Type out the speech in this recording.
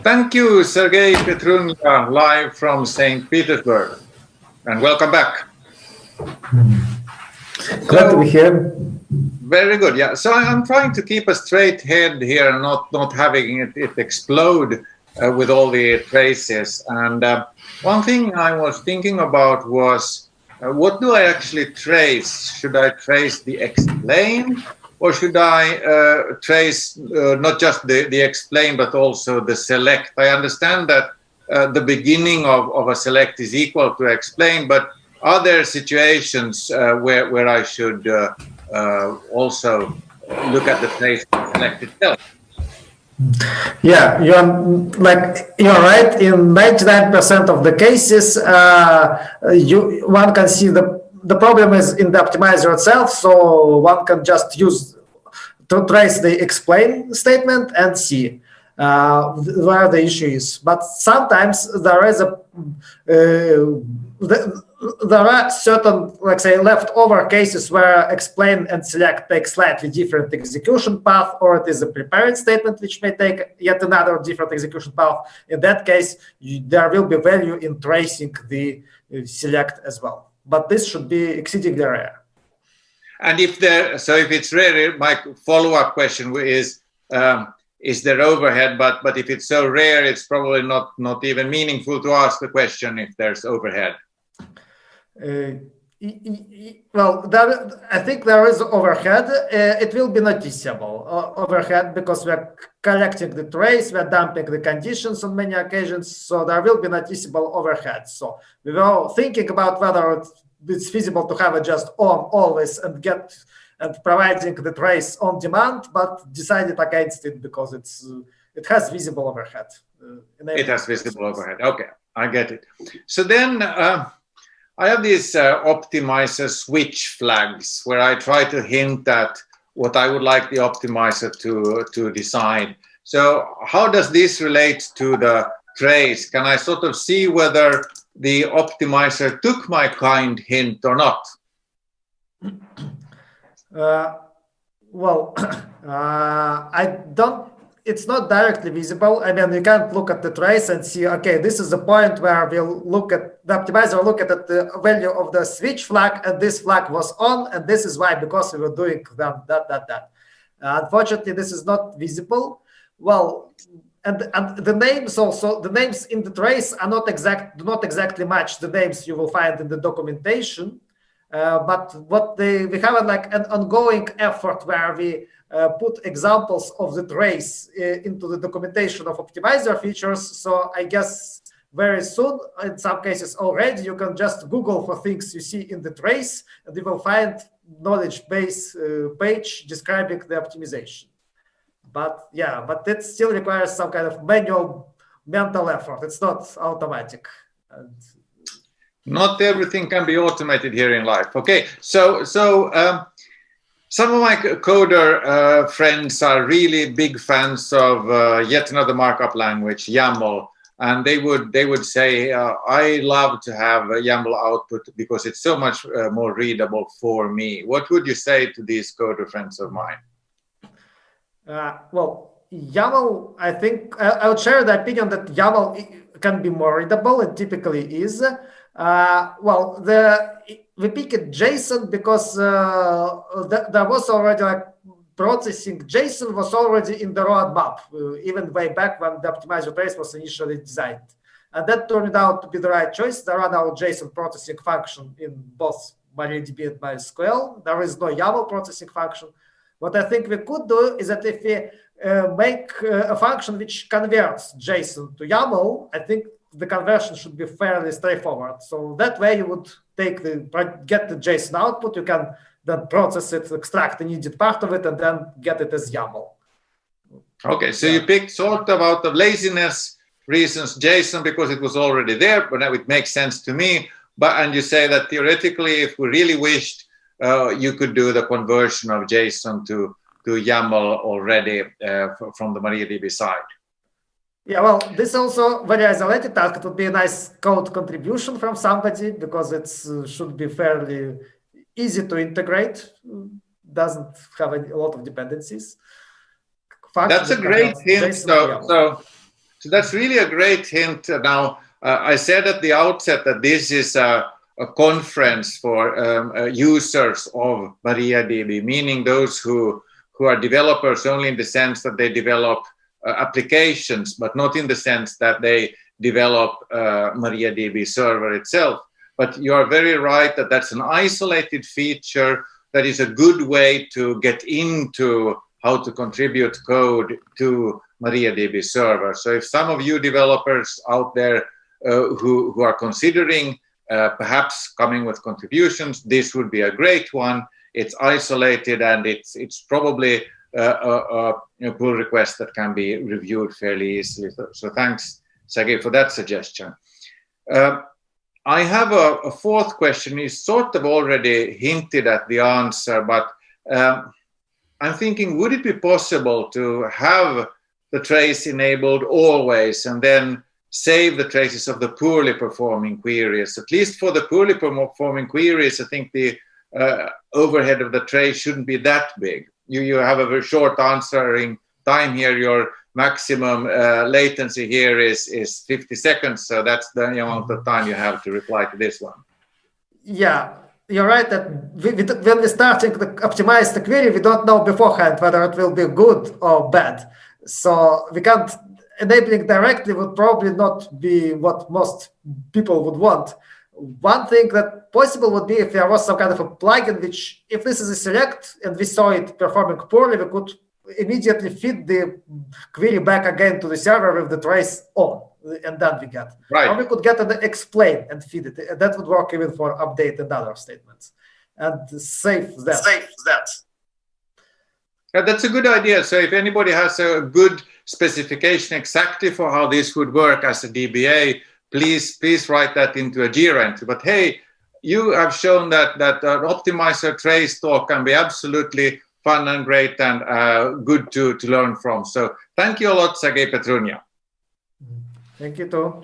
Thank you, Sergei, Petrunia, live from St. Petersburg. And welcome back. Glad to be here. Very good. Yeah. So I'm trying to keep a straight head here, not having it explode with all the traces. And one thing I was thinking about was, what do I actually trace? Should I trace the explain, or should I trace not just the explain, but also the select? I understand that the beginning of a select is equal to explain, but are there situations where I should also look at the trace select itself? Yeah, you're right. In 99% of the cases, one can see the problem is in the optimizer itself. So one can just use to trace the explain statement and see where the issue is. But sometimes there is there are certain, like say, leftover cases where explain and select take slightly different execution path, or it is a prepared statement which may take yet another different execution path. In that case, there will be value in tracing the select as well. But this should be exceedingly rare. And if it's rare, my follow-up question is there overhead? But if it's so rare, it's probably not even meaningful to ask the question if there's overhead. Well, I think there is overhead. It will be noticeable overhead because we're collecting the trace, we're dumping the conditions on many occasions, so there will be noticeable overhead. So we were thinking about whether it's feasible to have it just on always and providing the trace on demand, but decided against it because it has visible overhead. It has visible overhead. Okay, I get it. So then I have these optimizer switch flags where I try to hint at what I would like the optimizer to decide. So how does this relate to the trace? Can I sort of see whether the optimizer took my kind hint or not? I don't. It's not directly visible. I mean, you can't look at the trace and see, okay, this is the point where we'll look at the optimizer, look at the value of the switch flag, and this flag was on, and this is why, because we were doing that. Unfortunately, this is not visible. Well, and the names also, the names in the trace are do not exactly match the names you will find in the documentation. But we have like an ongoing effort where we put examples of the trace into the documentation of optimizer features. So I guess very soon, in some cases already, you can just Google for things you see in the trace, and you will find knowledge base page describing the optimization. But yeah, but it still requires some kind of mental effort. It's not automatic. Not everything can be automated here in life. Okay, so some of my coder friends are really big fans of yet another markup language, YAML, and they would say, I love to have a YAML output because it's so much more readable for me. What would you say to these coder friends of mine? Well, YAML, I think I would share the opinion that YAML can be more readable. It typically is. Well, we picked JSON because there was already like processing. JSON was already in the roadmap, even way back when the optimizer trace was initially designed. And that turned out to be the right choice. There are now JSON processing function in both MariaDB and MySQL. There is no YAML processing function. What I think we could do is that if we make a function which converts JSON to YAML, I think the conversion should be fairly straightforward. So that way you would get the JSON output, you can then process it, extract the needed part of it, and then get it as YAML. Okay, so you picked sort of out of laziness reasons JSON because it was already there, but now it makes sense to me. And you say that theoretically, if we really wished, you could do the conversion of JSON to YAML already from the MariaDB side. Yeah, well, this is also very isolated task. It would be a nice code contribution from somebody because it should be fairly easy to integrate. Doesn't have a lot of dependencies. That's a great hint. So So that's really a great hint. Now, I said at the outset that this is a conference for users of MariaDB, meaning those who are developers only in the sense that they develop applications, but not in the sense that they develop MariaDB server itself. But you are very right that that's an isolated feature that is a good way to get into how to contribute code to MariaDB server. So if some of you developers out there who are considering perhaps coming with contributions, this would be a great one. It's isolated and it's probably a pull request that can be reviewed fairly easily. So thanks, Sergei, for that suggestion. I have a fourth question. You sort of already hinted at the answer, but I'm thinking, would it be possible to have the trace enabled always and then save the traces of the poorly performing queries? At least for the poorly performing queries, I think the overhead of the trace shouldn't be that big. You have a very short answering time here. Your maximum latency here is 50 seconds. So that's the amount of time you have to reply to this one. Yeah, you're right that when we're starting to optimize the query, we don't know beforehand whether it will be good or bad. So we can't, enabling directly would probably not be what most people would want. One thing that possible would be if there was some kind of a plugin, which if this is a select and we saw it performing poorly, we could immediately feed the query back again to the server with the trace on, and then we get. Right. Or we could get an explain and feed it. That would work even for update and other statements. And save that. Yeah, that's a good idea. So if anybody has a good specification exactly for how this would work as a DBA, please write that into a Jira entry. But hey, you have shown that an optimizer trace talk can be absolutely fun and great and good to learn from. So thank you a lot, Sergei, Petrunia. Thank you too.